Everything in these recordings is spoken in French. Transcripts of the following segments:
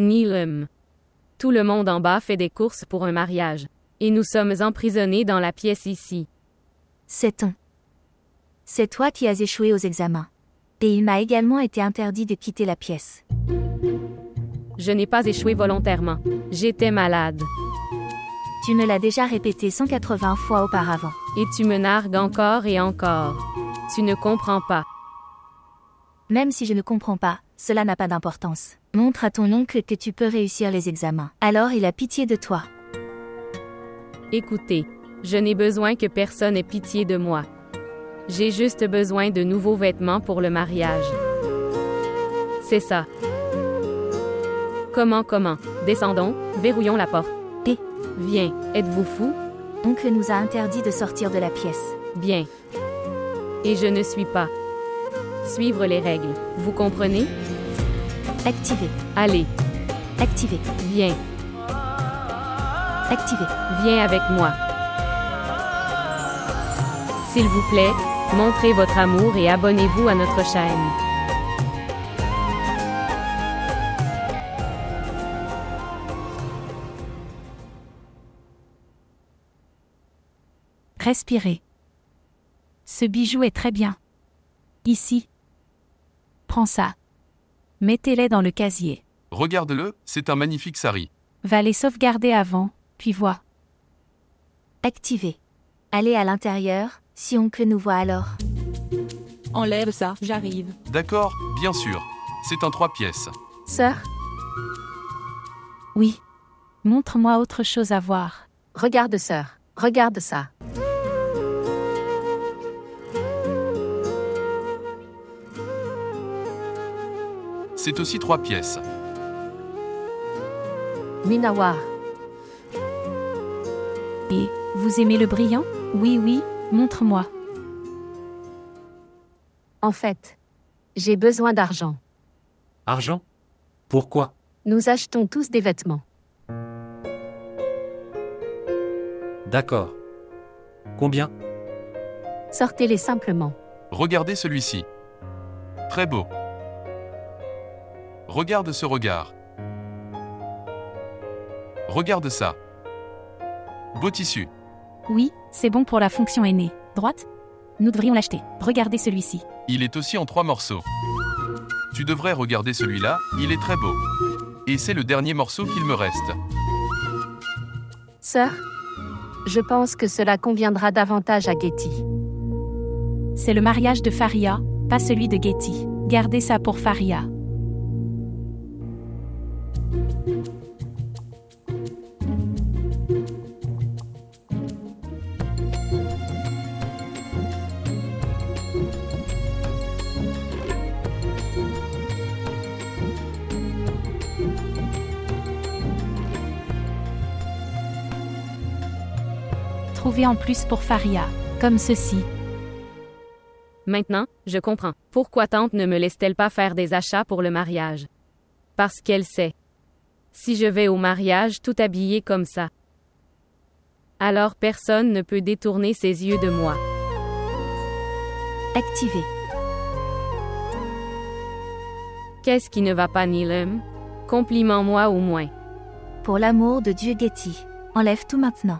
Nilum. Tout le monde en bas fait des courses pour un mariage. Et nous sommes emprisonnés dans la pièce ici. C'est toi qui as échoué aux examens. Et il m'a également été interdit de quitter la pièce. Je n'ai pas échoué volontairement. J'étais malade. Tu me l'as déjà répété 180 fois auparavant. Et tu me nargues encore et encore. Tu ne comprends pas. Même si je ne comprends pas, cela n'a pas d'importance. Montre à ton oncle que tu peux réussir les examens. Alors il a pitié de toi. Écoutez, je n'ai besoin que personne ait pitié de moi. J'ai juste besoin de nouveaux vêtements pour le mariage. C'est ça. Comment? Descendons, verrouillons la porte. Viens, êtes-vous fou? Oncle nous a interdit de sortir de la pièce. Bien. Et je ne suis pas. Suivre les règles, vous comprenez? Activé. Allez. Activé. Viens. Activé. Viens avec moi. S'il vous plaît, montrez votre amour et abonnez-vous à notre chaîne. Respirez. Ce bijou est très bien. Ici. Prends ça. Mettez-les dans le casier. Regarde-le, c'est un magnifique sari. Va les sauvegarder avant, puis vois. Activé. Allez à l'intérieur, si oncle nous voit alors. Enlève ça, j'arrive. D'accord, bien sûr. C'est un 3 pièces. Sœur, Oui. Montre-moi autre chose à voir. regarde sœur, regarde ça. C'est aussi 3 pièces. Minawar. Et, vous aimez le brillant? Oui, montre-moi. En fait, j'ai besoin d'argent. Argent? Pourquoi? Nous achetons tous des vêtements. D'accord. Combien? Sortez-les simplement. Regardez celui-ci. Très beau. Regarde ce regard. Regarde ça. Beau tissu. Oui, c'est bon pour la fonction aînée. Droite? Nous devrions l'acheter. Regardez celui-ci. Il est aussi en 3 morceaux. Tu devrais regarder celui-là, il est très beau. Et c'est le dernier morceau qu'il me reste. Sœur, je pense que cela conviendra davantage à Getty. C'est le mariage de Faria, pas celui de Getty. Gardez ça pour Faria. Trouvez en plus pour Faria, comme ceci. Maintenant, je comprends. Pourquoi tante ne me laisse-t-elle pas faire des achats pour le mariage? Parce qu'elle sait. Si je vais au mariage tout habillée comme ça, alors personne ne peut détourner ses yeux de moi. Activé. Qu'est-ce qui ne va pas, Nilum? Complimente-moi au moins. Pour l'amour de Dieu Getty, enlève tout maintenant.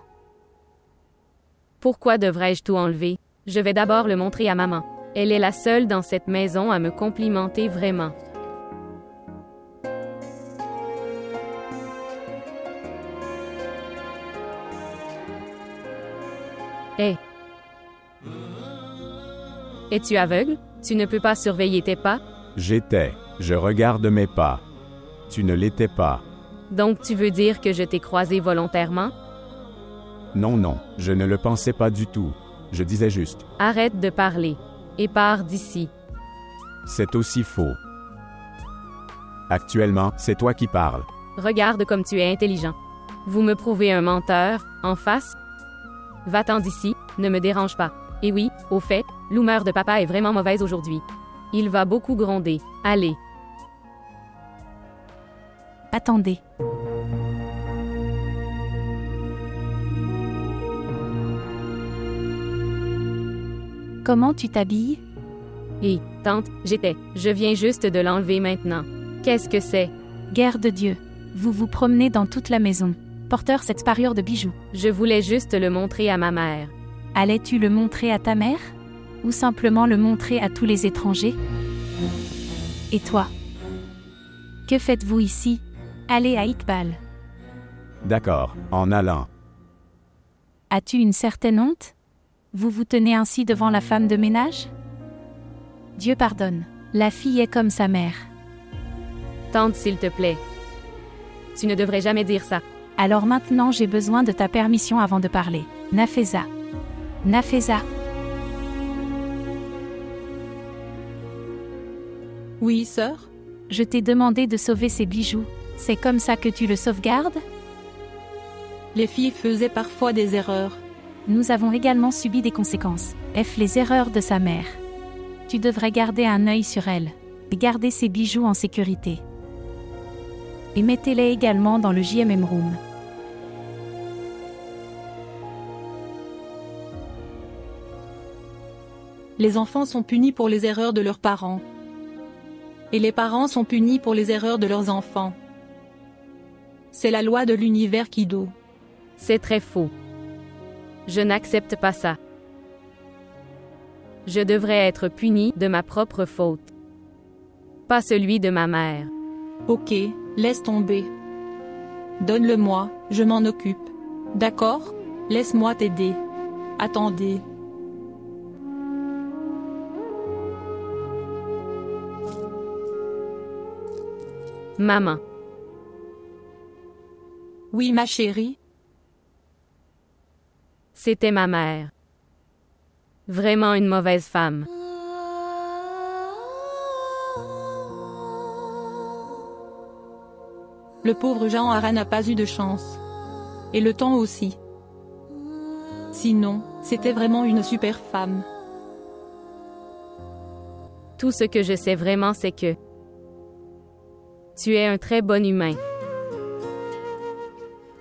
Pourquoi devrais-je tout enlever? Je vais d'abord le montrer à maman. Elle est la seule dans cette maison à me complimenter vraiment. Hé! Es-tu aveugle? Tu ne peux pas surveiller tes pas? J'étais. Je regarde mes pas. Tu ne l'étais pas. Donc tu veux dire que je t'ai croisé volontairement? Non, je ne le pensais pas du tout. Je disais juste. Arrête de parler. Et pars d'ici. C'est aussi faux. Actuellement, c'est toi qui parles. Regarde comme tu es intelligent. Vous me prouvez un menteur, en face? Va-t'en d'ici, ne me dérange pas. Et oui, au fait, l'humeur de papa est vraiment mauvaise aujourd'hui. Il va beaucoup gronder. Allez. Attendez. Comment tu t'habilles? Tante, je viens juste de l'enlever maintenant. Qu'est-ce que c'est? Guerre de Dieu. Vous vous promenez dans toute la maison, porteur cette parure de bijoux. Je voulais juste le montrer à ma mère. Allais-tu le montrer à ta mère? Ou simplement le montrer à tous les étrangers? Et toi? Que faites-vous ici? Allez à Iqbal. D'accord, en allant. As-tu une certaine honte? Vous vous tenez ainsi devant la femme de ménage? Dieu pardonne. La fille est comme sa mère. Tante, s'il te plaît. Tu ne devrais jamais dire ça. Alors maintenant j'ai besoin de ta permission avant de parler. Nafeza. Nafeza. Oui, sœur? Je t'ai demandé de sauver ces bijoux. C'est comme ça que tu le sauvegardes? Les filles faisaient parfois des erreurs. Nous avons également subi des conséquences. Les erreurs de sa mère. Tu devrais garder un œil sur elle. Et garder ses bijoux en sécurité. Et mettez-les également dans le JMM Room. Les enfants sont punis pour les erreurs de leurs parents. Et les parents sont punis pour les erreurs de leurs enfants. C'est la loi de l'univers Kido. C'est très faux. Je n'accepte pas ça. Je devrais être puni de ma propre faute. Pas celui de ma mère. Ok, laisse tomber. Donne-le-moi, je m'en occupe. D'accord? Laisse-moi t'aider. Attendez. Maman. Oui, ma chérie. C'était ma mère. Vraiment une mauvaise femme. Le pauvre Jean Hara n'a pas eu de chance. Et le temps aussi. Sinon, c'était vraiment une super femme. Tout ce que je sais vraiment, c'est que tu es un très bon humain.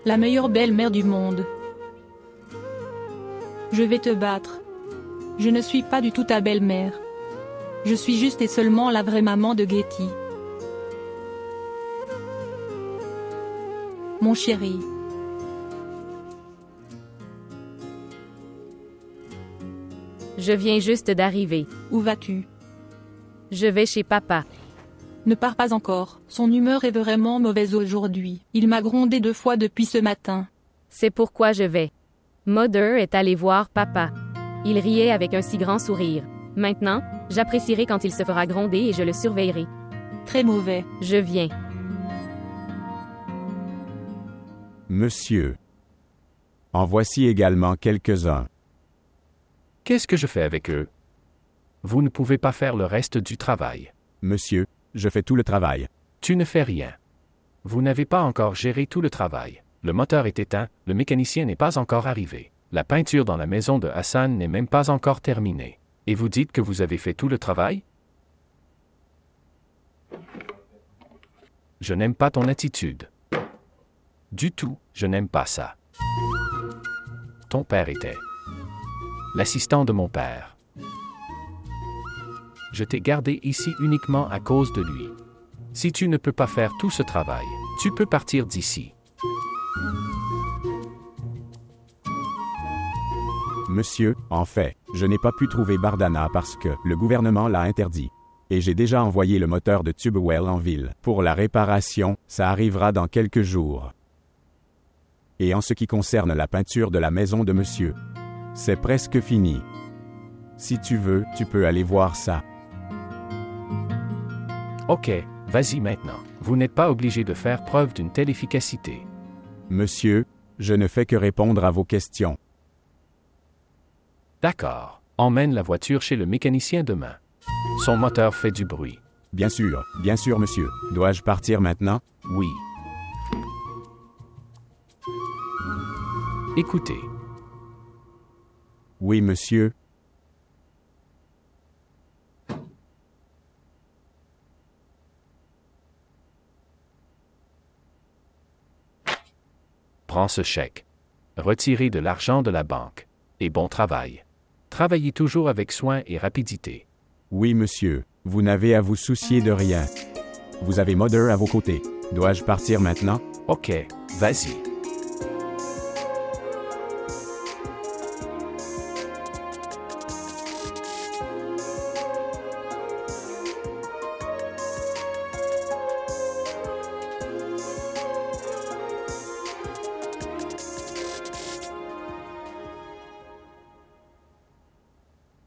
La meilleure belle-mère du monde. Je vais te battre. Je ne suis pas du tout ta belle-mère. Je suis juste et seulement la vraie maman de Getty. Mon chéri. Je viens juste d'arriver. Où vas-tu? Je vais chez papa. Ne pars pas encore, son humeur est vraiment mauvaise aujourd'hui. Il m'a grondé 2 fois depuis ce matin. C'est pourquoi je vais. Mother est allé voir papa. Il riait avec un si grand sourire. Maintenant, j'apprécierai quand il se fera gronder et je le surveillerai. Très mauvais. Je viens. Monsieur. En voici également quelques-uns. Qu'est-ce que je fais avec eux? Vous ne pouvez pas faire le reste du travail. Monsieur, je fais tout le travail. Tu ne fais rien. Vous n'avez pas encore géré tout le travail. Le moteur est éteint, le mécanicien n'est pas encore arrivé. La peinture dans la maison de Hassan n'est même pas encore terminée. Et vous dites que vous avez fait tout le travail? Je n'aime pas ton attitude. Du tout, je n'aime pas ça. Ton père était l'assistant de mon père. Je t'ai gardé ici uniquement à cause de lui. Si tu ne peux pas faire tout ce travail, tu peux partir d'ici. Monsieur, en fait, je n'ai pas pu trouver Bardana parce que le gouvernement l'a interdit. Et j'ai déjà envoyé le moteur de Tubewell en ville. Pour la réparation, ça arrivera dans quelques jours. Et en ce qui concerne la peinture de la maison de monsieur, c'est presque fini. Si tu veux, tu peux aller voir ça. Ok, vas-y maintenant. Vous n'êtes pas obligé de faire preuve d'une telle efficacité. Monsieur, je ne fais que répondre à vos questions. D'accord. Emmène la voiture chez le mécanicien demain. Son moteur fait du bruit. Bien sûr, monsieur. Dois-je partir maintenant? Oui. Écoutez. Oui, monsieur. Prends ce chèque. Retirez de l'argent de la banque. Et bon travail. Travaillez toujours avec soin et rapidité. Oui, monsieur. Vous n'avez à vous soucier de rien. Vous avez Mother à vos côtés. Dois-je partir maintenant? Ok, vas-y.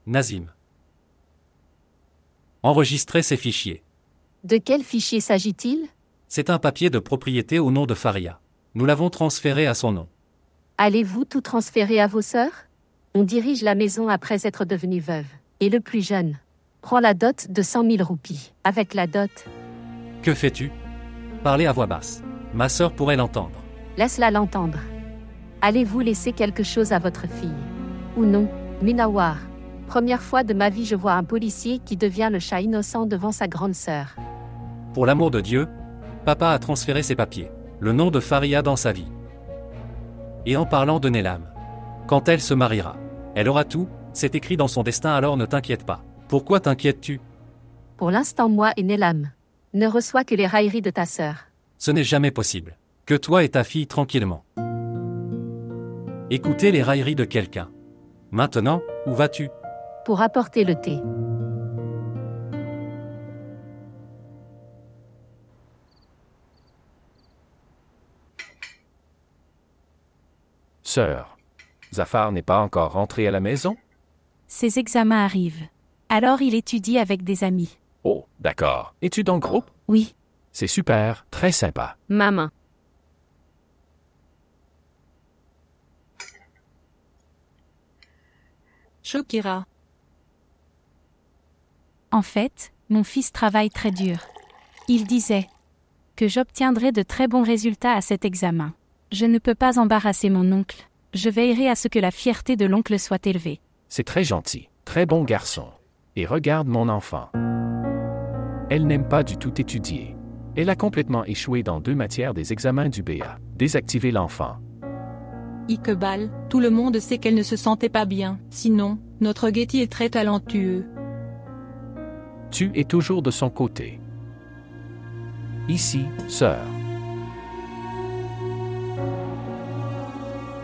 Nazim. Enregistrez ces fichiers. De quel fichier s'agit-il? C'est un papier de propriété au nom de Faria. Nous l'avons transféré à son nom. Allez-vous tout transférer à vos sœurs? On dirige la maison après être devenue veuve. Et le plus jeune prend la dot de 100 000 roupies. Avec la dot, Que fais-tu? Parlez à voix basse. Ma sœur pourrait l'entendre. laisse-la l'entendre. Allez-vous laisser quelque chose à votre fille? Ou non? Minawar. Première fois de ma vie je vois un policier qui devient le chat innocent devant sa grande sœur. Pour l'amour de Dieu, papa a transféré ses papiers, le nom de Faria dans sa vie. Et en parlant de Nelam, quand elle se mariera, elle aura tout, c'est écrit dans son destin, alors ne t'inquiète pas. Pourquoi t'inquiètes-tu? Pour l'instant moi et Nelam ne reçoit que les railleries de ta sœur. Ce n'est jamais possible. Que toi et ta fille tranquillement. Écoutez les railleries de quelqu'un. Maintenant, où vas-tu? Pour apporter le thé. Sœur, Zafar n'est pas encore rentré à la maison? Ses examens arrivent. Alors il étudie avec des amis. Oh, d'accord. Études en groupe? Oui. C'est super, très sympa. Maman. Shokira. En fait, mon fils travaille très dur. Il disait que j'obtiendrai de très bons résultats à cet examen. Je ne peux pas embarrasser mon oncle. Je veillerai à ce que la fierté de l'oncle soit élevée. C'est très gentil, très bon garçon. Et regarde mon enfant. Elle n'aime pas du tout étudier. Elle a complètement échoué dans 2 matières des examens du BA. Désactivez l'enfant. Iqbal, tout le monde sait qu'elle ne se sentait pas bien. Sinon, notre Getty est très talentueux. Tu es toujours de son côté. Ici, sœur.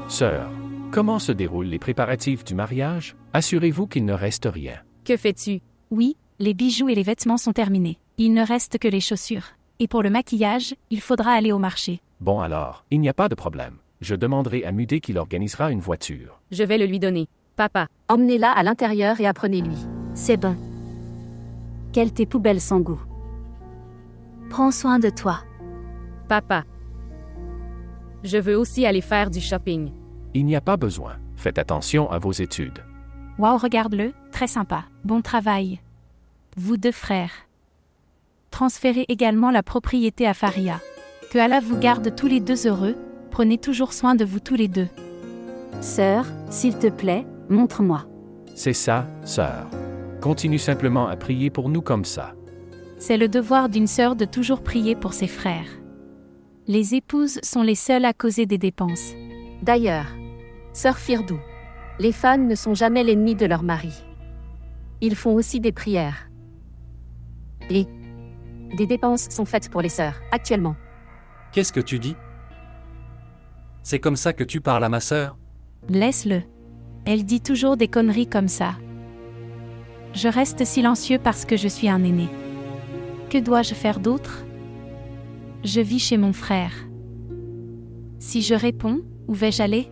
Sœur, comment se déroulent les préparatifs du mariage? Assurez-vous qu'il ne reste rien. Que fais-tu? Oui, les bijoux et les vêtements sont terminés. Il ne reste que les chaussures. Et pour le maquillage, il faudra aller au marché. Bon alors, il n'y a pas de problème. Je demanderai à Mudé qu'il organisera une voiture. Je vais le lui donner. Papa. Emmenez-la à l'intérieur et apprenez-lui. C'est bon. Quelle tes poubelles sans goût. Prends soin de toi. Papa. Je veux aussi aller faire du shopping. Il n'y a pas besoin. Faites attention à vos études. Waouh, regarde-le, très sympa. Bon travail. Vous 2 frères. Transférez également la propriété à Faria. Que Allah vous garde tous les 2 heureux. Prenez toujours soin de vous tous les 2. Sœur, s'il te plaît, montre-moi. C'est ça, sœur. Continue simplement à prier pour nous comme ça. C'est le devoir d'une sœur de toujours prier pour ses frères. Les épouses sont les seules à causer des dépenses. D'ailleurs, sœur Firdou, les femmes ne sont jamais l'ennemi de leur mari. Ils font aussi des prières. Et des dépenses sont faites pour les sœurs, actuellement. Qu'est-ce que tu dis? C'est comme ça que tu parles à ma sœur? Laisse-le. Elle dit toujours des conneries comme ça. Je reste silencieux parce que je suis un aîné. Que dois-je faire d'autre? Je vis chez mon frère. Si je réponds, où vais-je aller?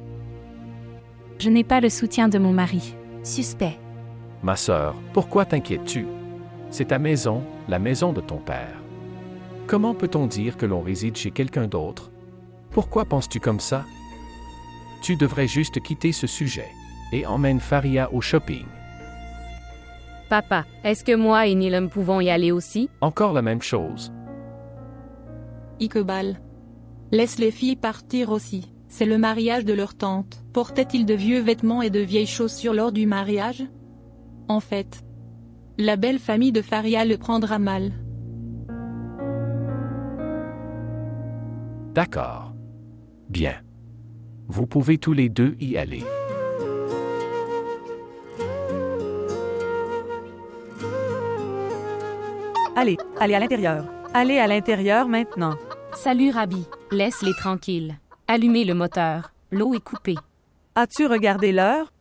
Je n'ai pas le soutien de mon mari. Suspect. Ma sœur, pourquoi t'inquiètes-tu? C'est ta maison, la maison de ton père. Comment peut-on dire que l'on réside chez quelqu'un d'autre? Pourquoi penses-tu comme ça? Tu devrais juste quitter ce sujet et emmène Faria au shopping. Papa, est-ce que moi et Nilam pouvons y aller aussi? Encore la même chose. Iqbal. Laisse les filles partir aussi. C'est le mariage de leur tante. Portaient-ils de vieux vêtements et de vieilles chaussures lors du mariage? En fait, la belle famille de Faria le prendra mal. D'accord. Bien. Vous pouvez tous les 2 y aller. Allez à l'intérieur. Allez à l'intérieur maintenant. Salut Rabbi, laisse-les tranquilles. Allumez le moteur, l'eau est coupée. As-tu regardé l'heure?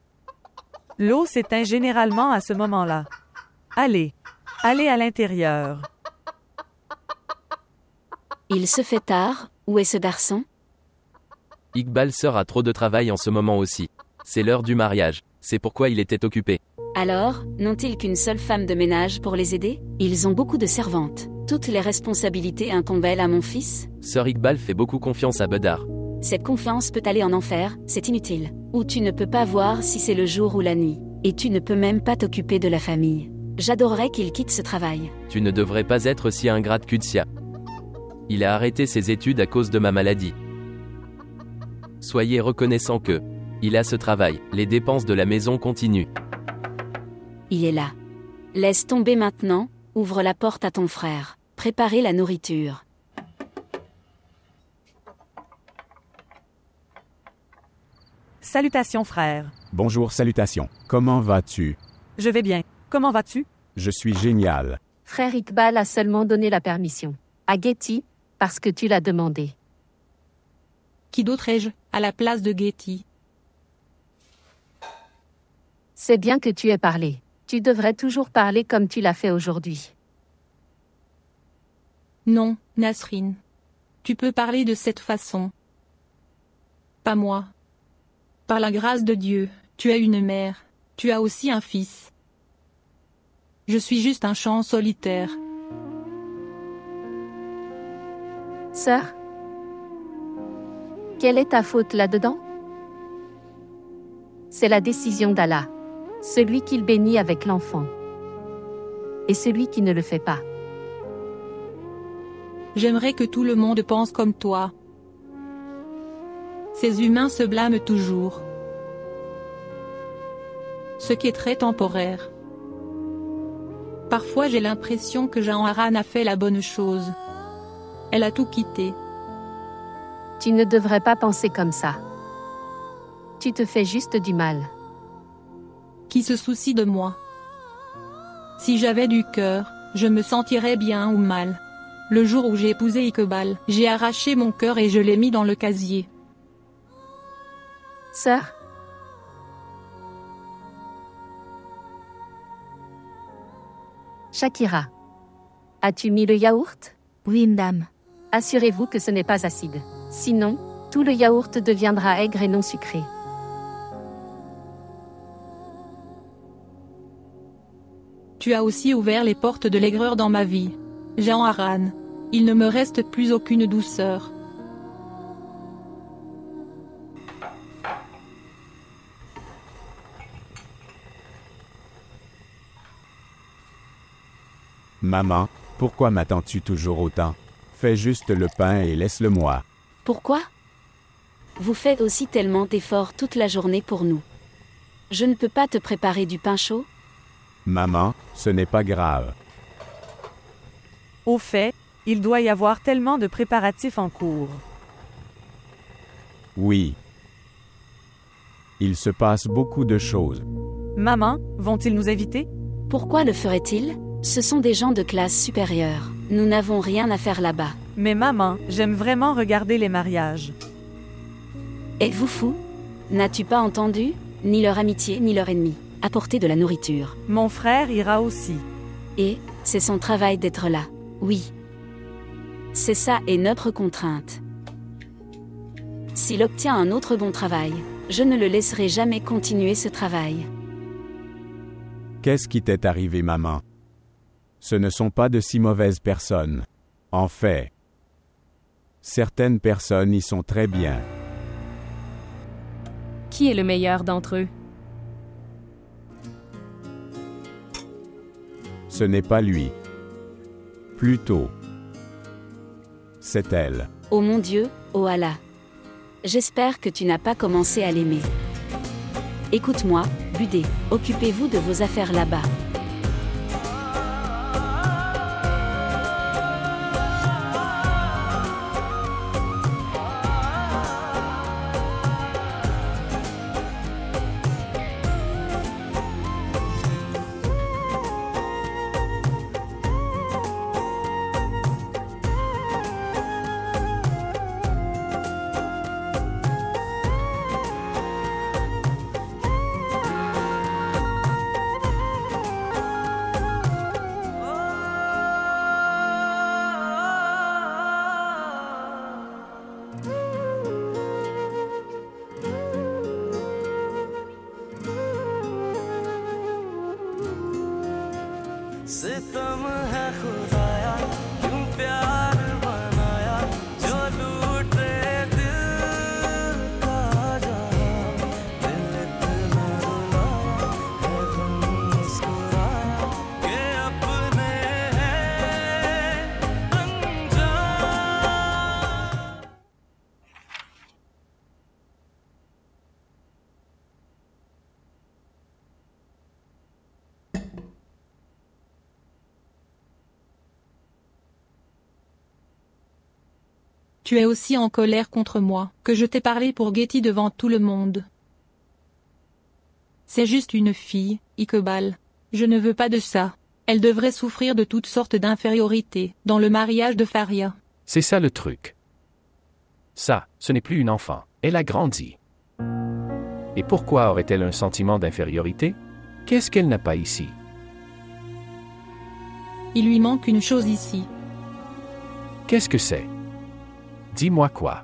L'eau s'éteint généralement à ce moment-là. Allez à l'intérieur. Il se fait tard, où est ce garçon? Iqbal sœur a trop de travail en ce moment aussi. C'est l'heure du mariage, c'est pourquoi il était occupé. Alors, n'ont-ils qu'une seule femme de ménage pour les aider? Ils ont beaucoup de servantes. Toutes les responsabilités incombent-elles à mon fils? Sœur Iqbal fait beaucoup confiance à Bedar. Cette confiance peut aller en enfer, c'est inutile. Ou tu ne peux pas voir si c'est le jour ou la nuit. Et tu ne peux même pas t'occuper de la famille. J'adorerais qu'il quitte ce travail. Tu ne devrais pas être si ingrate Qudsia. Il a arrêté ses études à cause de ma maladie. Soyez reconnaissant que il a ce travail, les dépenses de la maison continuent. Il est là. Laisse tomber maintenant, ouvre la porte à ton frère. Préparez la nourriture. Salutations, frère. Bonjour, salutations. Comment vas-tu? Je vais bien. Comment vas-tu? Je suis génial. Frère Iqbal a seulement donné la permission. À Getty, parce que tu l'as demandé. Qui d'autre ai-je, à la place de Getty? C'est bien que tu aies parlé. Tu devrais toujours parler comme tu l'as fait aujourd'hui. Non, Nasrine. Tu peux parler de cette façon. Pas moi. Par la grâce de Dieu, tu as une mère, tu as aussi un fils. Je suis juste un champ solitaire. Sœur, quelle est ta faute là-dedans? C'est la décision d'Allah, celui qu'il bénit avec l'enfant, et celui qui ne le fait pas. J'aimerais que tout le monde pense comme toi. Ces humains se blâment toujours. Ce qui est très temporaire. Parfois j'ai l'impression que Jean Haran a fait la bonne chose. Elle a tout quitté. Tu ne devrais pas penser comme ça. Tu te fais juste du mal. Qui se soucie de moi? Si j'avais du cœur, je me sentirais bien ou mal. Le jour où j'ai épousé Iqbal, j'ai arraché mon cœur et je l'ai mis dans le casier. Sœur, Shakira, as-tu mis le yaourt? Oui, madame. Assurez-vous que ce n'est pas acide. Sinon, tout le yaourt deviendra aigre et non sucré. Tu as aussi ouvert les portes de l'aigreur dans ma vie. Jean Haran. Il ne me reste plus aucune douceur. Maman, pourquoi m'attends-tu toujours autant? Fais juste le pain et laisse-le-moi. Pourquoi? Vous faites aussi tellement d'efforts toute la journée pour nous. Je ne peux pas te préparer du pain chaud? Maman, ce n'est pas grave. Au fait, il doit y avoir tellement de préparatifs en cours. Oui. Il se passe beaucoup de choses. Maman, vont-ils nous inviter? Pourquoi le ferait-il? Ce sont des gens de classe supérieure. Nous n'avons rien à faire là-bas. Mais maman, j'aime vraiment regarder les mariages. Êtes-vous fou? N'as-tu pas entendu? Ni leur amitié ni leur ennemi. Apporter de la nourriture. Mon frère ira aussi. Et, c'est son travail d'être là. Oui. C'est ça et notre contrainte. S'il obtient un autre bon travail, je ne le laisserai jamais continuer ce travail. Qu'est-ce qui t'est arrivé, maman? Ce ne sont pas de si mauvaises personnes. En fait, certaines personnes y sont très bien. Qui est le meilleur d'entre eux? Ce n'est pas lui. Plutôt, c'est elle. Oh mon Dieu, oh Allah. J'espère que tu n'as pas commencé à l'aimer. Écoute-moi, Budé, occupez-vous de vos affaires là-bas. Tu es aussi en colère contre moi, que je t'ai parlé pour Getty devant tout le monde. C'est juste une fille, Iqbal. Je ne veux pas de ça. Elle devrait souffrir de toutes sortes d'infériorité, dans le mariage de Faria. C'est ça le truc. Ça, ce n'est plus une enfant. Elle a grandi. Et pourquoi aurait-elle un sentiment d'infériorité? Qu'est-ce qu'elle n'a pas ici? Il lui manque une chose ici. Qu'est-ce que c'est? Dis-moi quoi?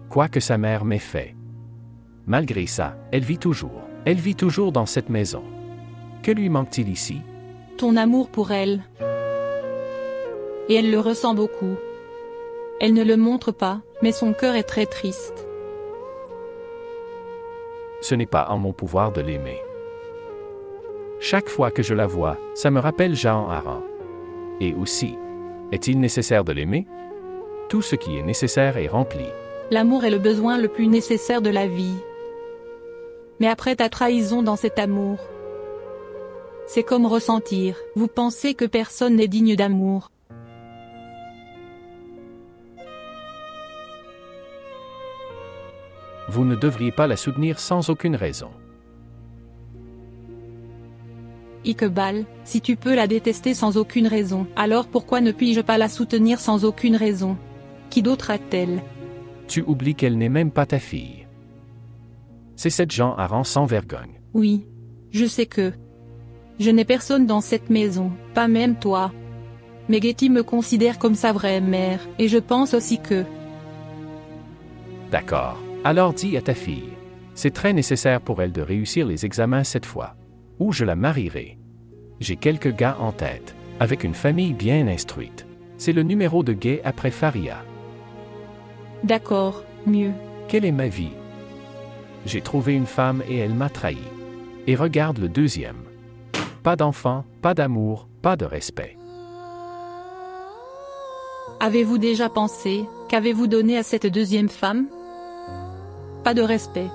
Quoi que sa mère m'ait fait. Malgré ça, elle vit toujours. Elle vit toujours dans cette maison. Que lui manque-t-il ici? Ton amour pour elle. Et elle le ressent beaucoup. Elle ne le montre pas, mais son cœur est très triste. Ce n'est pas en mon pouvoir de l'aimer. Chaque fois que je la vois, ça me rappelle Jean Aran. Et aussi, est-il nécessaire de l'aimer? Tout ce qui est nécessaire est rempli. L'amour est le besoin le plus nécessaire de la vie. Mais après ta trahison dans cet amour, c'est comme ressentir. Vous pensez que personne n'est digne d'amour. Vous ne devriez pas la soutenir sans aucune raison. Iqbal, si tu peux la détester sans aucune raison, alors pourquoi ne puis-je pas la soutenir sans aucune raison? Qui d'autre a-t-elle? Tu oublies qu'elle n'est même pas ta fille. C'est cette Jean Aran sans vergogne. Oui. Je sais que je n'ai personne dans cette maison, pas même toi. Mais Getty me considère comme sa vraie mère, et je pense aussi que... D'accord. Alors dis à ta fille. C'est très nécessaire pour elle de réussir les examens cette fois. Ou je la marierai. J'ai quelques gars en tête, avec une famille bien instruite. C'est le numéro de Gay après Faria. D'accord, mieux. Quelle est ma vie? J'ai trouvé une femme et elle m'a trahi. Et regarde le deuxième. Pas d'enfant, pas d'amour, pas de respect. Avez-vous déjà pensé, qu'avez-vous donné à cette deuxième femme? Pas de respect.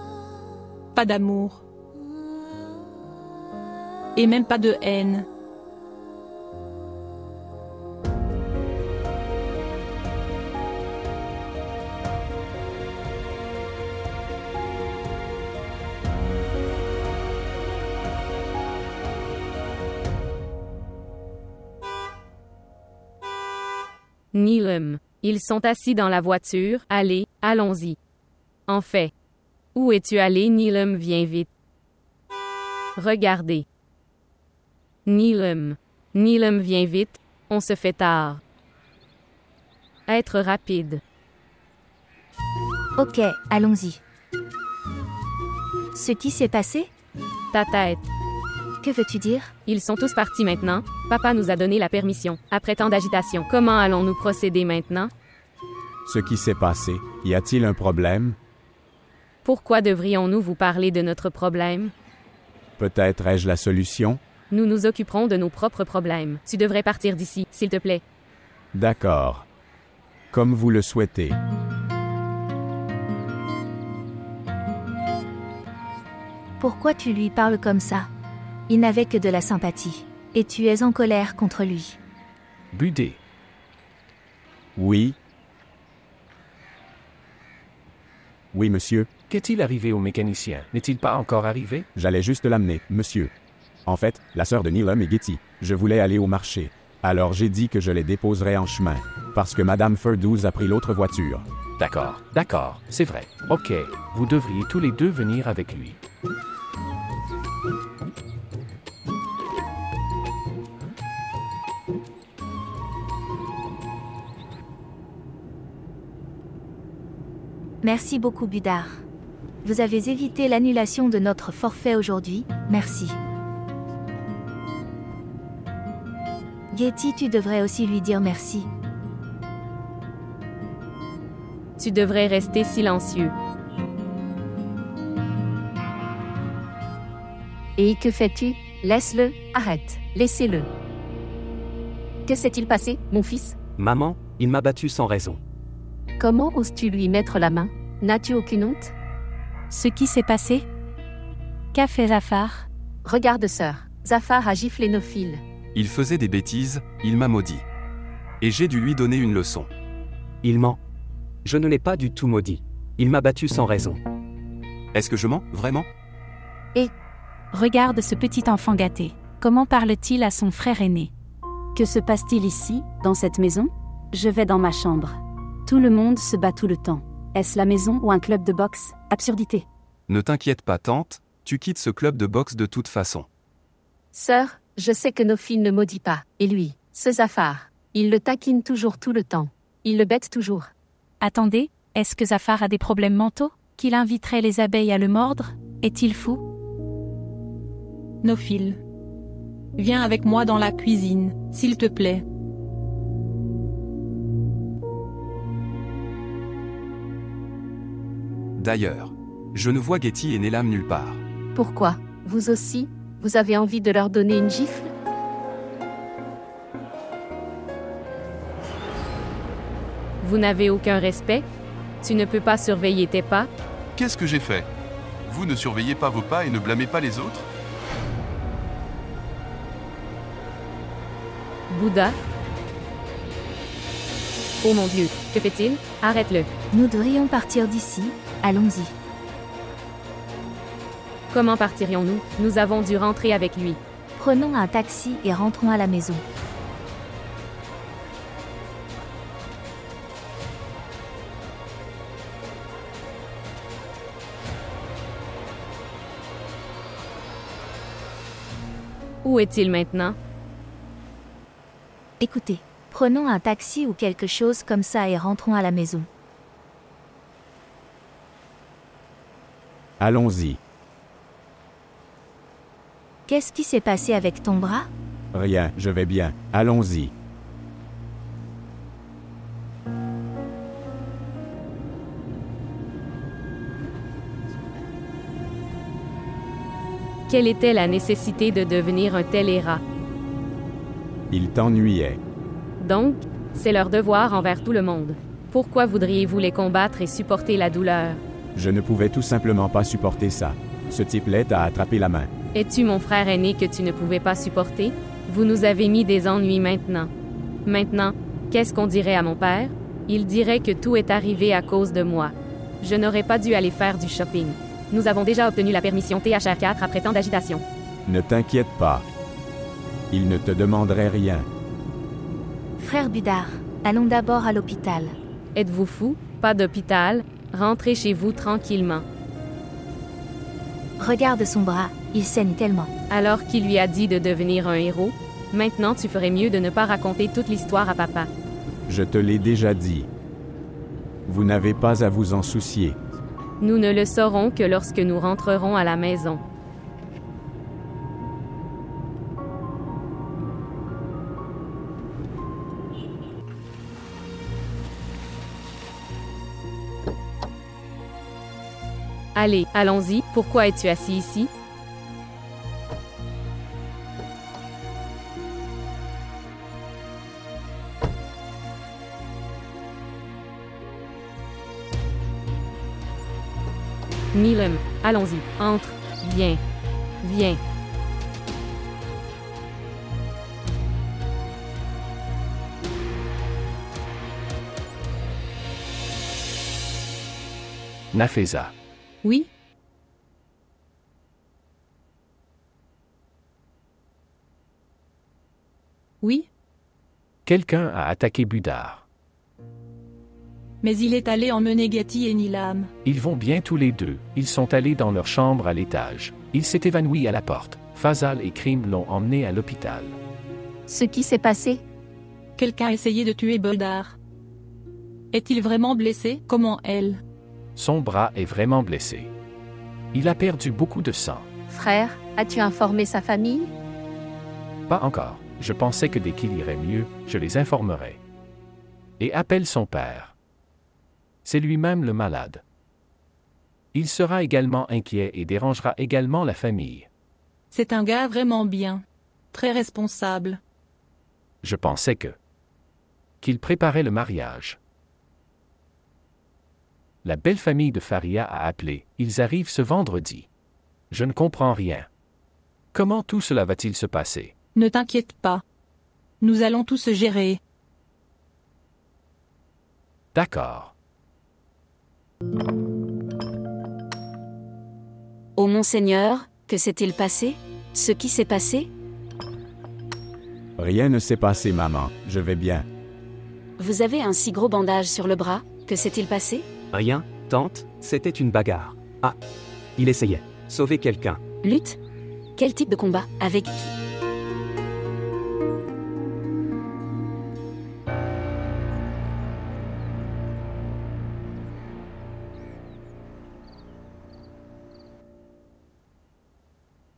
Pas d'amour. Et même pas de haine. Neelam. Ils sont assis dans la voiture. Allez, allons-y. En fait. Où es-tu allé, Neelam? Viens vite. Regardez. Neelam. Neelam, viens vite, on se fait tard. Être rapide. Ok, allons-y. Ce qui s'est passé? Ta tête. Que veux-tu dire? Ils sont tous partis maintenant. Papa nous a donné la permission. Après tant d'agitation, comment allons-nous procéder maintenant? Ce qui s'est passé, y a-t-il un problème? Pourquoi devrions-nous vous parler de notre problème? Peut-être ai-je la solution? Nous nous occuperons de nos propres problèmes. Tu devrais partir d'ici, s'il te plaît. D'accord. Comme vous le souhaitez. Pourquoi tu lui parles comme ça? Il n'avait que de la sympathie. Et tu es en colère contre lui. Budé. Oui. Oui, monsieur. Qu'est-il arrivé au mécanicien? N'est-il pas encore arrivé? J'allais juste l'amener, monsieur. En fait, la sœur de Neelam et Getty. Je voulais aller au marché. Alors j'ai dit que je les déposerais en chemin. Parce que Madame Ferdouz a pris l'autre voiture. D'accord, c'est vrai. Ok, vous devriez tous les deux venir avec lui. Merci beaucoup, Budar. Vous avez évité l'annulation de notre forfait aujourd'hui, merci. Getty, tu devrais aussi lui dire merci. Tu devrais rester silencieux. Et que fais-tu? Laisse-le, arrête, laissez-le. Que s'est-il passé, mon fils? Maman, il m'a battu sans raison. Comment oses-tu lui mettre la main? N'as-tu aucune honte? Ce qui s'est passé? Qu'a fait Zafar? Regarde, sœur, Zafar a giflé Nophil. Il faisait des bêtises, il m'a maudit. Et j'ai dû lui donner une leçon. Il ment. Je ne l'ai pas du tout maudit. Il m'a battu sans raison. Est-ce que je mens, vraiment? Et Regarde ce petit enfant gâté. Comment parle-t-il à son frère aîné? Que se passe-t-il ici, dans cette maison? Je vais dans ma chambre. Tout le monde se bat tout le temps. Est-ce la maison ou un club de boxe? Absurdité. Ne t'inquiète pas, tante, tu quittes ce club de boxe de toute façon. sœur, je sais que Nophil ne maudit pas. Et lui, ce Zafar, il le taquine toujours tout le temps. Il le bête toujours. Attendez, est-ce que Zafar a des problèmes mentaux? Qu'il inviterait les abeilles à le mordre? Est-il fou? Nophil. Viens avec moi dans la cuisine, s'il te plaît. D'ailleurs, je ne vois Getty et Nelam nulle part. Pourquoi? Vous aussi, vous avez envie de leur donner une gifle? Vous n'avez aucun respect? Tu ne peux pas surveiller tes pas? Qu'est-ce que j'ai fait? Vous ne surveillez pas vos pas et ne blâmez pas les autres? Bouddha? Oh mon Dieu, que fait-il? Arrête-le. Nous devrions partir d'ici, allons-y. Comment partirions-nous? Nous avons dû rentrer avec lui. Prenons un taxi et rentrons à la maison. Où est-il maintenant? Écoutez, prenons un taxi ou quelque chose comme ça et rentrons à la maison. Allons-y. Qu'est-ce qui s'est passé avec ton bras? Rien, je vais bien. Allons-y. Quelle était la nécessité de devenir un tel héros? Il t'ennuyait. Donc, c'est leur devoir envers tout le monde. Pourquoi voudriez-vous les combattre et supporter la douleur? Je ne pouvais tout simplement pas supporter ça. Ce type-là t'a attrapé la main. Es-tu mon frère aîné que tu ne pouvais pas supporter? Vous nous avez mis des ennuis maintenant. Maintenant, qu'est-ce qu'on dirait à mon père? Il dirait que tout est arrivé à cause de moi. Je n'aurais pas dû aller faire du shopping. Nous avons déjà obtenu la permission THR4 après tant d'agitation. Ne t'inquiète pas. Il ne te demanderait rien. Frère Budard, allons d'abord à l'hôpital. Êtes-vous fou? Pas d'hôpital. Rentrez chez vous tranquillement. Regarde son bras, il saigne tellement. Alors qu'il lui a dit de devenir un héros, maintenant tu ferais mieux de ne pas raconter toute l'histoire à papa. Je te l'ai déjà dit. Vous n'avez pas à vous en soucier. Nous ne le saurons que lorsque nous rentrerons à la maison. Allez, allons-y. Pourquoi es-tu assis ici? Nelam, allons-y. Entre. Viens. Viens. Nafésa. Oui? Oui? Quelqu'un a attaqué Budard. Mais il est allé emmener Getty et Nelam. Ils vont bien tous les deux. Ils sont allés dans leur chambre à l'étage. Il s'est évanoui à la porte. Fazal et Krim l'ont emmené à l'hôpital. Ce qui s'est passé? Quelqu'un a essayé de tuer Boldar. Est-il vraiment blessé? Comment elle? Son bras est vraiment blessé. Il a perdu beaucoup de sang. Frère, as-tu informé sa famille? Pas encore. Je pensais que dès qu'il irait mieux, je les informerais. Et appelle son père. C'est lui-même le malade. Il sera également inquiet et dérangera également la famille. C'est un gars vraiment bien. Très responsable. Je pensais qu'il préparait le mariage. La belle famille de Faria a appelé, ils arrivent ce vendredi. Je ne comprends rien. Comment tout cela va-t-il se passer? Ne t'inquiète pas. Nous allons tout se gérer. D'accord. Ô Monseigneur, que s'est-il passé? Ce qui s'est passé? Rien ne s'est passé, maman, je vais bien. Vous avez un si gros bandage sur le bras, que s'est-il passé? Rien, tante, c'était une bagarre. Ah, il essayait. Sauver quelqu'un. Lutte? Quel type de combat? Avec qui?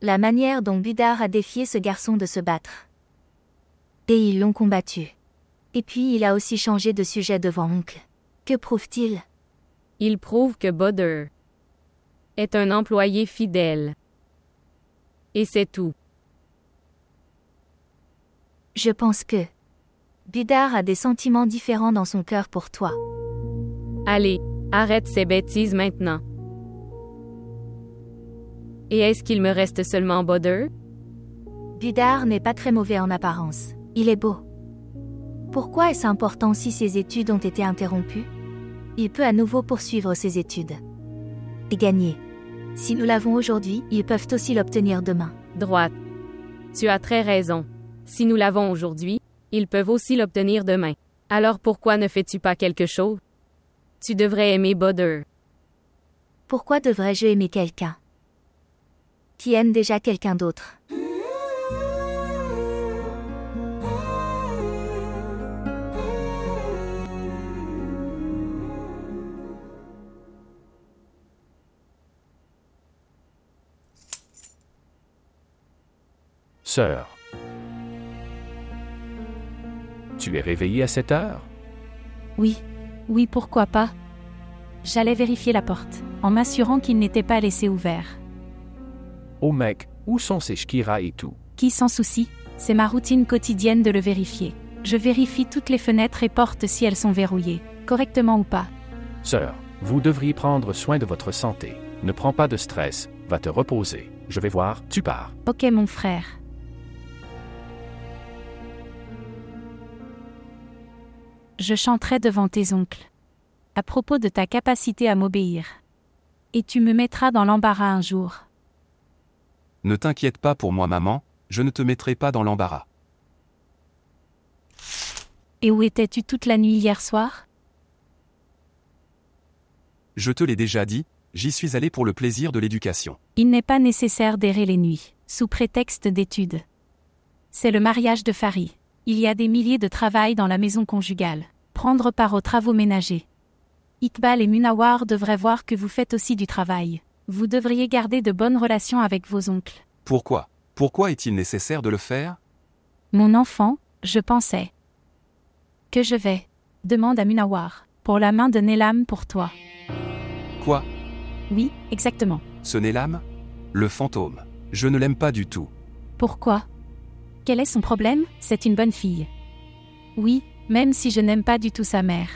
La manière dont Budar a défié ce garçon de se battre. Et ils l'ont combattu. Et puis il a aussi changé de sujet devant Oncle. Que prouve-t-il? Il prouve que Buder est un employé fidèle. Et c'est tout. Je pense que Budar a des sentiments différents dans son cœur pour toi. Allez, arrête ces bêtises maintenant. Et est-ce qu'il me reste seulement Buder? Budar n'est pas très mauvais en apparence. Il est beau. Pourquoi est-ce important si ses études ont été interrompues? Il peut à nouveau poursuivre ses études. Et gagner. Si nous l'avons aujourd'hui, ils peuvent aussi l'obtenir demain. Droite. Tu as très raison. Si nous l'avons aujourd'hui, ils peuvent aussi l'obtenir demain. Alors pourquoi ne fais-tu pas quelque chose? Tu devrais aimer Buder. Pourquoi devrais-je aimer quelqu'un qui aime déjà quelqu'un d'autre? Sœur. Tu es réveillée à cette heure? Oui, pourquoi pas? J'allais vérifier la porte, en m'assurant qu'il n'était pas laissé ouvert. Oh mec, où sont ces Shkira et tout? Qui s'en soucie? C'est ma routine quotidienne de le vérifier. Je vérifie toutes les fenêtres et portes si elles sont verrouillées, correctement ou pas. Sœur, vous devriez prendre soin de votre santé. Ne prends pas de stress, va te reposer. Je vais voir, tu pars. Ok mon frère. Je chanterai devant tes oncles. À propos de ta capacité à m'obéir. Et tu me mettras dans l'embarras un jour. Ne t'inquiète pas pour moi, maman, je ne te mettrai pas dans l'embarras. Et où étais-tu toute la nuit hier soir? Je te l'ai déjà dit, j'y suis allé pour le plaisir de l'éducation. Il n'est pas nécessaire d'errer les nuits, sous prétexte d'études. C'est le mariage de Fari. Il y a des milliers de travail dans la maison conjugale. Prendre part aux travaux ménagers. Iqbal et Munawar devraient voir que vous faites aussi du travail. Vous devriez garder de bonnes relations avec vos oncles. Pourquoi? Pourquoi est-il nécessaire de le faire? Mon enfant, je pensais que je vais. Demande à Munawar. Pour la main de Nelam pour toi. Quoi? Oui, exactement. Ce Nelam? Le fantôme. Je ne l'aime pas du tout. Pourquoi? Quel est son problème? C'est une bonne fille. Oui, même si je n'aime pas du tout sa mère.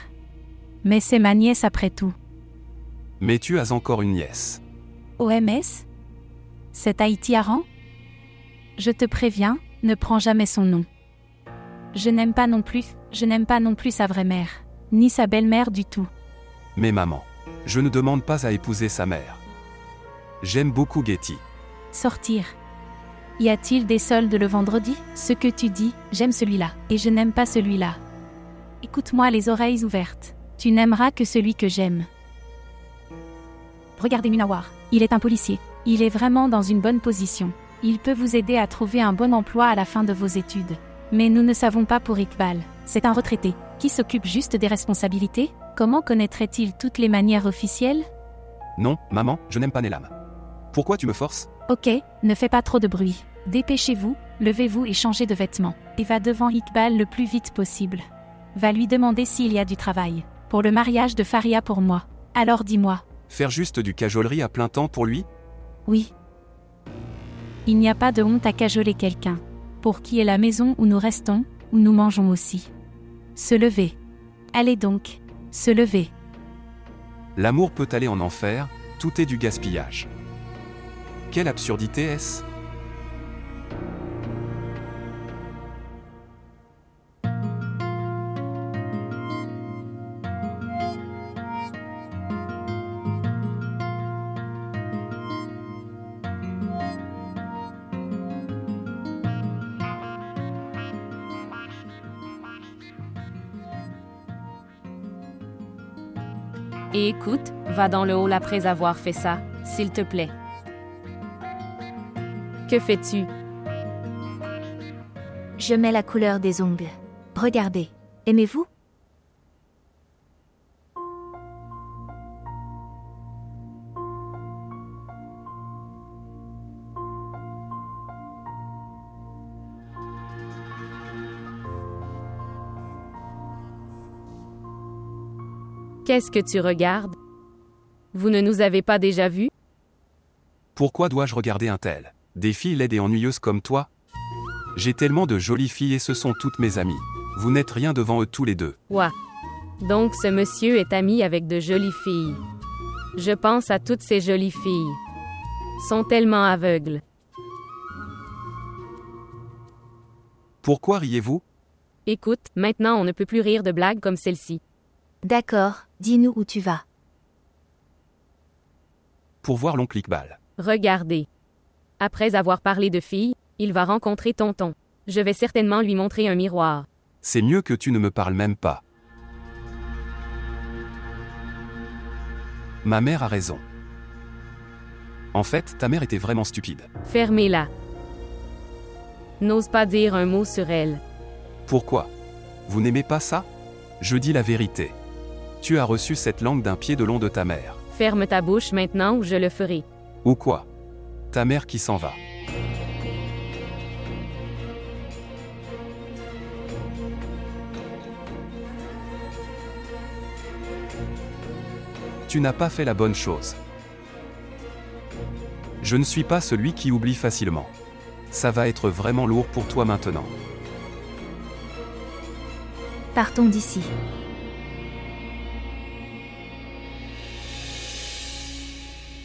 Mais c'est ma nièce après tout. Mais tu as encore une nièce. OMS? C'est Haïti Aran? Je te préviens, ne prends jamais son nom. Je n'aime pas non plus sa vraie mère, ni sa belle-mère du tout. Mais maman, je ne demande pas à épouser sa mère. J'aime beaucoup Getty. Sortir. Y a-t-il des soldes le vendredi? Ce que tu dis, j'aime celui-là, et je n'aime pas celui-là. Écoute-moi les oreilles ouvertes. Tu n'aimeras que celui que j'aime. Regardez Munawar, il est un policier. Il est vraiment dans une bonne position. Il peut vous aider à trouver un bon emploi à la fin de vos études. Mais nous ne savons pas pour Iqbal. C'est un retraité, qui s'occupe juste des responsabilités. Comment connaîtrait-il toutes les manières officielles? Non, maman, je n'aime pas Nelam. Pourquoi tu me forces? Ok, ne fais pas trop de bruit. Dépêchez-vous, Levez-vous et changez de vêtements, et va devant Iqbal le plus vite possible. Va lui demander s'il y a du travail. Pour le mariage de Faria pour moi. Alors dis-moi. Faire juste du cajolerie à plein temps pour lui? Oui. Il n'y a pas de honte à cajoler quelqu'un. Pour qui est la maison où nous restons, où nous mangeons aussi. Se lever. Allez donc, se lever. L'amour peut aller en enfer, tout est du gaspillage. Quelle absurdité est-ce? Et écoute, va dans le hall après avoir fait ça, s'il te plaît. Que fais-tu? Je mets la couleur des ongles. Regardez. Aimez-vous? Qu'est-ce que tu regardes? Vous ne nous avez pas déjà vus? Pourquoi dois-je regarder un tel? Des filles laides et ennuyeuses comme toi? J'ai tellement de jolies filles et ce sont toutes mes amies. Vous n'êtes rien devant eux tous les deux. Ouah. Donc ce monsieur est ami avec de jolies filles. Je pense à toutes ces jolies filles. Sont tellement aveugles. Pourquoi riez-vous? Écoute, maintenant on ne peut plus rire de blagues comme celle-ci. D'accord, dis-nous où tu vas. Pour voir l'oncle Iqbal. Regardez. Après avoir parlé de filles, il va rencontrer tonton. Je vais certainement lui montrer un miroir. C'est mieux que tu ne me parles même pas. Ma mère a raison. En fait, ta mère était vraiment stupide. Fermez-la. N'ose pas dire un mot sur elle. Pourquoi? Vous n'aimez pas ça? Je dis la vérité. Tu as reçu cette langue d'un pied de long de ta mère. Ferme ta bouche maintenant ou je le ferai. Ou quoi? Ta mère qui s'en va. Tu n'as pas fait la bonne chose. Je ne suis pas celui qui oublie facilement. Ça va être vraiment lourd pour toi maintenant. Partons d'ici.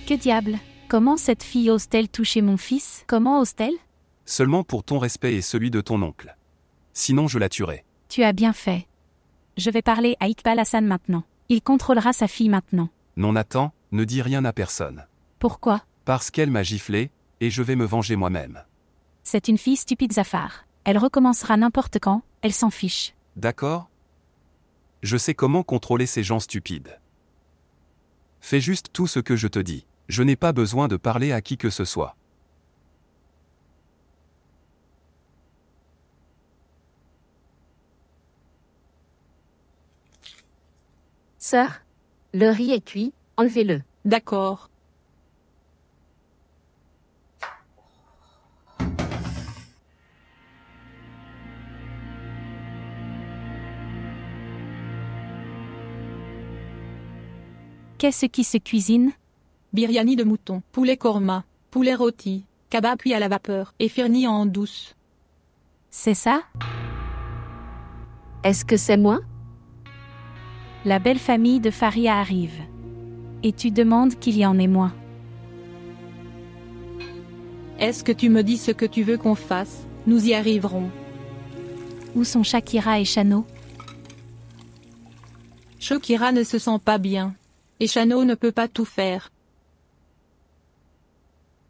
Que diable? Comment cette fille ose-t-elle toucher mon fils? Comment ose-t-elle? Seulement pour ton respect et celui de ton oncle. Sinon je la tuerai. Tu as bien fait. Je vais parler à Iqbal Hassan maintenant. Il contrôlera sa fille maintenant. Non, Nathan, ne dis rien à personne. Pourquoi? Parce qu'elle m'a giflé, et je vais me venger moi-même. C'est une fille stupide, Zafar. Elle recommencera n'importe quand, elle s'en fiche. D'accord? Je sais comment contrôler ces gens stupides. Fais juste tout ce que je te dis. Je n'ai pas besoin de parler à qui que ce soit. Sœur, le riz est cuit, enlevez-le. D'accord. Qu'est-ce qui se cuisine? Biryani de mouton, poulet korma, poulet rôti, kebab cuit à la vapeur et firni en douce. C'est ça? Est-ce que c'est moi? La belle famille de Faria arrive. Et tu demandes qu'il y en ait moins. Est-ce que tu me dis ce que tu veux qu'on fasse? Nous y arriverons. Où sont Shakira et Shano? Shakira ne se sent pas bien. Et Shano ne peut pas tout faire.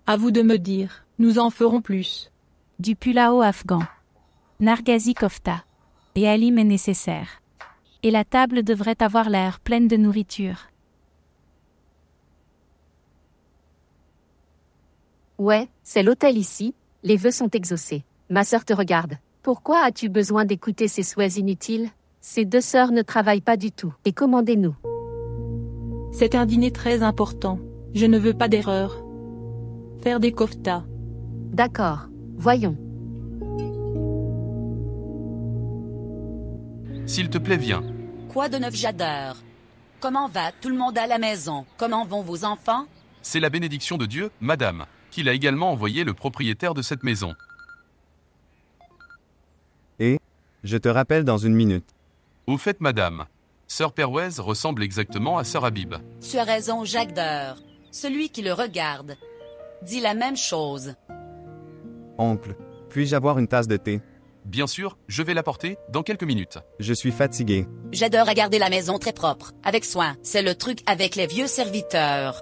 À vous de me dire, nous en ferons plus. Du pulao afghan. Nargazi kofta. Et Halim est nécessaire. Et la table devrait avoir l'air pleine de nourriture. Ouais, c'est l'hôtel ici, les vœux sont exaucés. Ma sœur te regarde. Pourquoi as-tu besoin d'écouter ces souhaits inutiles? Ces deux sœurs ne travaillent pas du tout. Et commandez-nous. C'est un dîner très important. Je ne veux pas d'erreur. Faire des koftas. D'accord, voyons. S'il te plaît, viens. Quoi de neuf, Jadeur? Comment va tout le monde à la maison? Comment vont vos enfants? C'est la bénédiction de Dieu, madame, qu'il a également envoyé le propriétaire de cette maison. Et je te rappelle dans une minute. Au fait, madame, Sœur Perwez ressemble exactement à Sœur Habib. Tu as raison, Jagdeur. Celui qui le regarde dit la même chose. Oncle, puis-je avoir une tasse de thé? Bien sûr, je vais l'apporter dans quelques minutes. Je suis fatigué. Jadeur a gardé la maison très propre, avec soin. C'est le truc avec les vieux serviteurs.